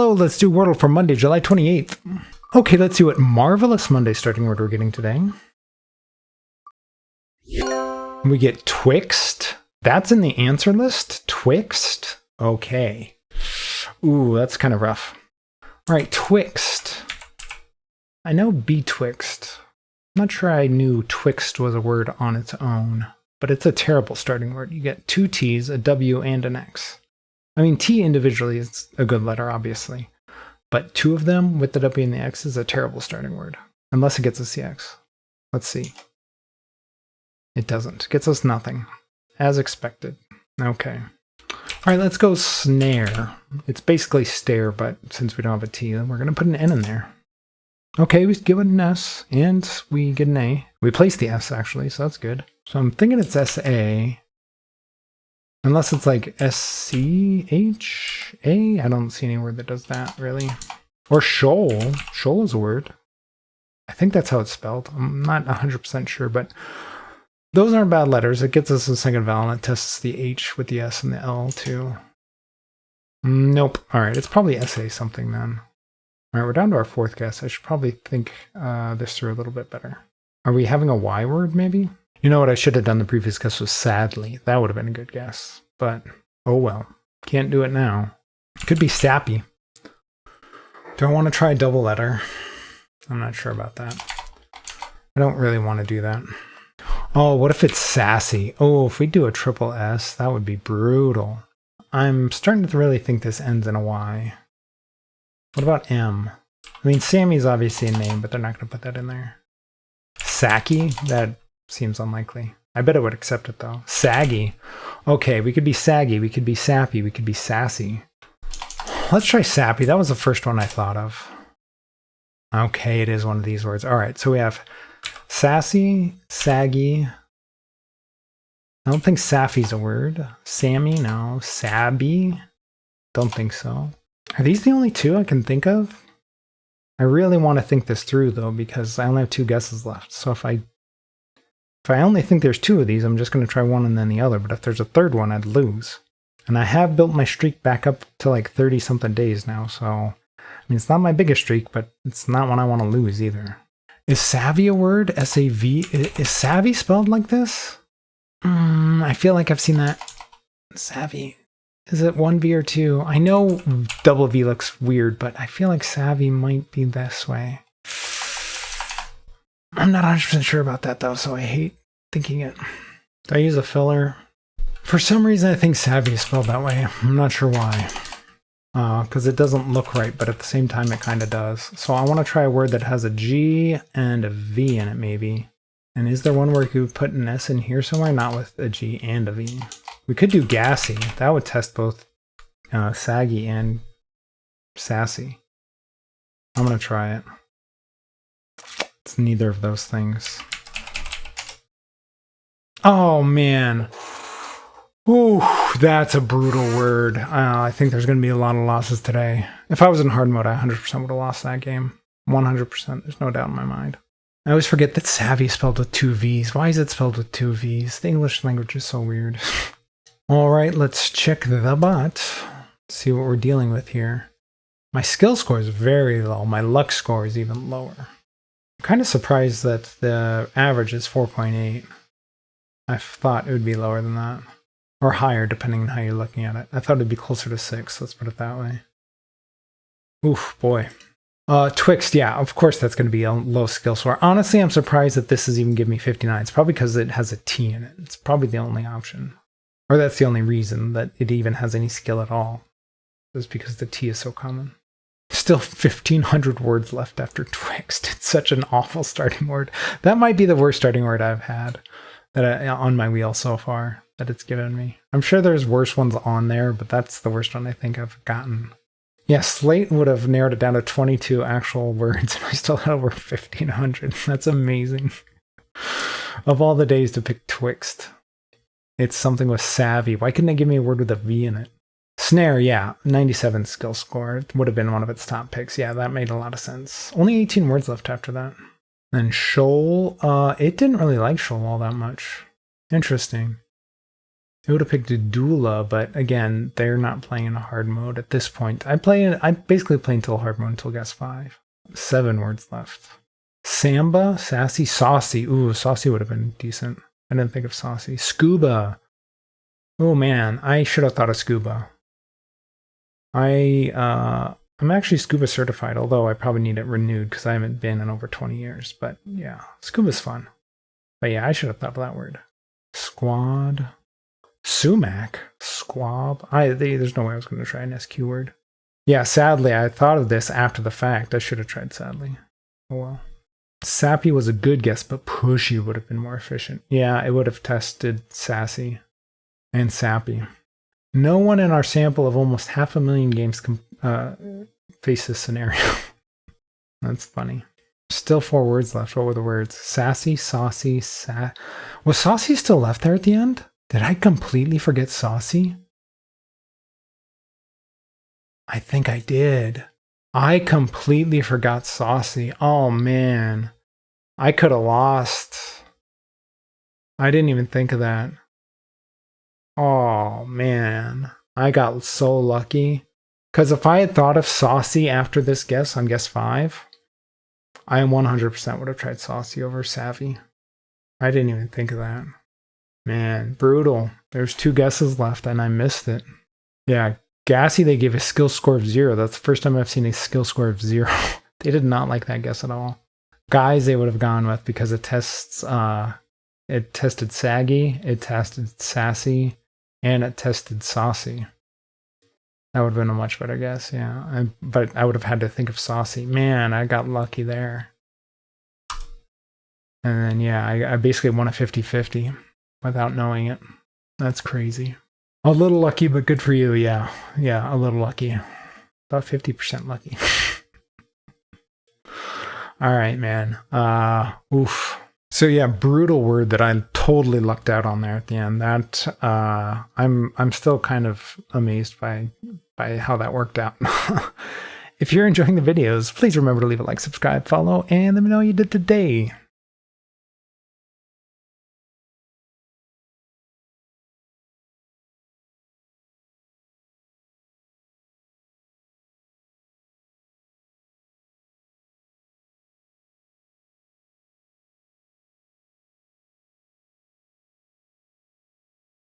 Hello, let's do Wordle for Monday, July 28th. Okay, let's see what marvelous Monday starting word we're getting today. We get twixt. That's in the answer list? Twixt? Okay. Ooh, that's kind of rough. All right, twixt. I know betwixt. I'm not sure I knew twixt was a word on its own, but it's a terrible starting word. You get two T's, a W, and an X. I mean, T individually is a good letter, obviously, but two of them with the W and the X is a terrible starting word, unless it gets a CX. Let's see. It doesn't. It gets us nothing, as expected. Okay. All right, let's go snare. It's basically stare, but since we don't have a T, then we're going to put an N in there. Okay, we give it an S, and we get an A. We place the S, actually, so that's good. So I'm thinking it's SA. Unless it's like SCHA? I don't see any word that does that, really. Or shoal. Shoal is a word. I think that's how it's spelled. I'm not 100% sure, but those aren't bad letters. It gets us a second vowel, and it tests the H with the S and the L, too. Nope. All right, it's probably SA something, then. All right, we're down to our fourth guess. I should probably think this through a little bit better. Are we having a Y word, maybe? You know what I should have done the previous guess was sadly. That would have been a good guess. But, oh well. Can't do it now. Could be sappy. Do I want to try double letter? I'm not sure about that. I don't really want to do that. Oh, what if it's sassy? Oh, if we do a triple S, that would be brutal. I'm starting to really think this ends in a Y. What about M? I mean, Sammy's obviously a name, but they're not going to put that in there. Sacky? That seems unlikely. I bet it would accept it, though. Saggy. Okay, we could be saggy, we could be sappy, we could be sassy. Let's try sappy. That was the first one I thought of. Okay, it is one of these words. All right, so we have sassy, saggy. I don't think sappy's a word. Sammy, no. Sabby? Don't think so. Are these the only two I can think of? I really want to think this through, though, because I only have two guesses left. So if I only think there's two of these, I'm just going to try one and then the other. But if there's a third one, I'd lose. And I have built my streak back up to like 30-something days now. So, I mean, it's not my biggest streak, but it's not one I want to lose either. Is savvy a word? S-A-V? Is savvy spelled like this? I feel like I've seen that. Savvy. Is it one V or two? I know double V looks weird, but I feel like savvy might be this way. I'm not 100% sure about that, though, so I hate thinking it. Do I use a filler? For some reason, I think savvy is spelled that way. I'm not sure why. Because it doesn't look right, but at the same time, it kind of does. So I want to try a word that has a G and a V in it, maybe. And is there one where you could put an S in here somewhere? Not with a G and a V. We could do gassy. That would test both saggy and sassy. I'm going to try it. It's neither of those things. Oh, man. Ooh, that's a brutal word. I think there's going to be a lot of losses today. If I was in hard mode, I 100% would have lost that game. 100%. There's no doubt in my mind. I always forget that savvy is spelled with two V's. Why is it spelled with two V's? The English language is so weird. All right, let's check the bot. See what we're dealing with here. My skill score is very low. My luck score is even lower. I'm kind of surprised that the average is 4.8. I thought it would be lower than that. Or higher, depending on how you're looking at it. I thought it'd be closer to 6. Let's put it that way. Oof, boy. Twixt, yeah, of course that's going to be a low skill score. Honestly, I'm surprised that this is even giving me 59. It's probably because it has a T in it. It's probably the only option. Or that's the only reason that it even has any skill at all. Is because the T is so common. Still 1,500 words left after twixt. It's such an awful starting word. That might be the worst starting word I've had on my wheel so far that it's given me. I'm sure there's worse ones on there, but that's the worst one I think I've gotten. Yeah, Slate would have narrowed it down to 22 actual words, and I still had over 1,500. That's amazing. Of all the days to pick twixt, it's something with savvy. Why couldn't they give me a word with a V in it? Snare, yeah, 97 skill score. It would have been one of its top picks. Yeah, that made a lot of sense. Only 18 words left after that. And shoal, it didn't really like shoal all that much. Interesting. It would have picked a doula, but again, they're not playing in a hard mode at this point. I basically play until hard mode until guess 5. 7 words left. Samba, sassy, saucy. Ooh, saucy would have been decent. I didn't think of saucy. Scuba. Oh man, I should have thought of scuba. I'm actually scuba certified, although I probably need it renewed because I haven't been in over 20 years. But yeah, scuba's fun. But yeah, I should have thought of that word. Squad. Sumac. Squab. There's no way I was going to try an SQ word. Yeah, sadly, I thought of this after the fact. I should have tried sadly. Oh well. Sappy was a good guess, but pushy would have been more efficient. Yeah, it would have tested sassy and sappy. No one in our sample of almost 500,000 games face this scenario. That's funny. Still 4 words left. What were the words? Sassy, saucy, Was saucy still left there at the end? Did I completely forget saucy? I think I did. I completely forgot saucy. Oh man. I could have lost. I didn't even think of that. Oh man. I got so lucky. Because if I had thought of saucy after this guess on guess 5, I 100% would have tried saucy over savvy. I didn't even think of that. Man, brutal. There's 2 guesses left and I missed it. Yeah, gassy, they gave a skill score of 0. That's the first time I've seen a skill score of 0. They did not like that guess at all. Guys, they would have gone with because it tested saggy, it tested sassy, and it tested saucy. That would have been a much better guess, yeah. But I would have had to think of saucy. Man, I got lucky there. And then, yeah, I basically won a 50-50 without knowing it. That's crazy. A little lucky, but good for you, yeah. Yeah, a little lucky. About 50% lucky. All right, man. Oof. So yeah, brutal word that I totally lucked out on there at the end. That I'm still kind of amazed by how that worked out. If you're enjoying the videos, please remember to leave a like, subscribe, follow, and let me know how you did today.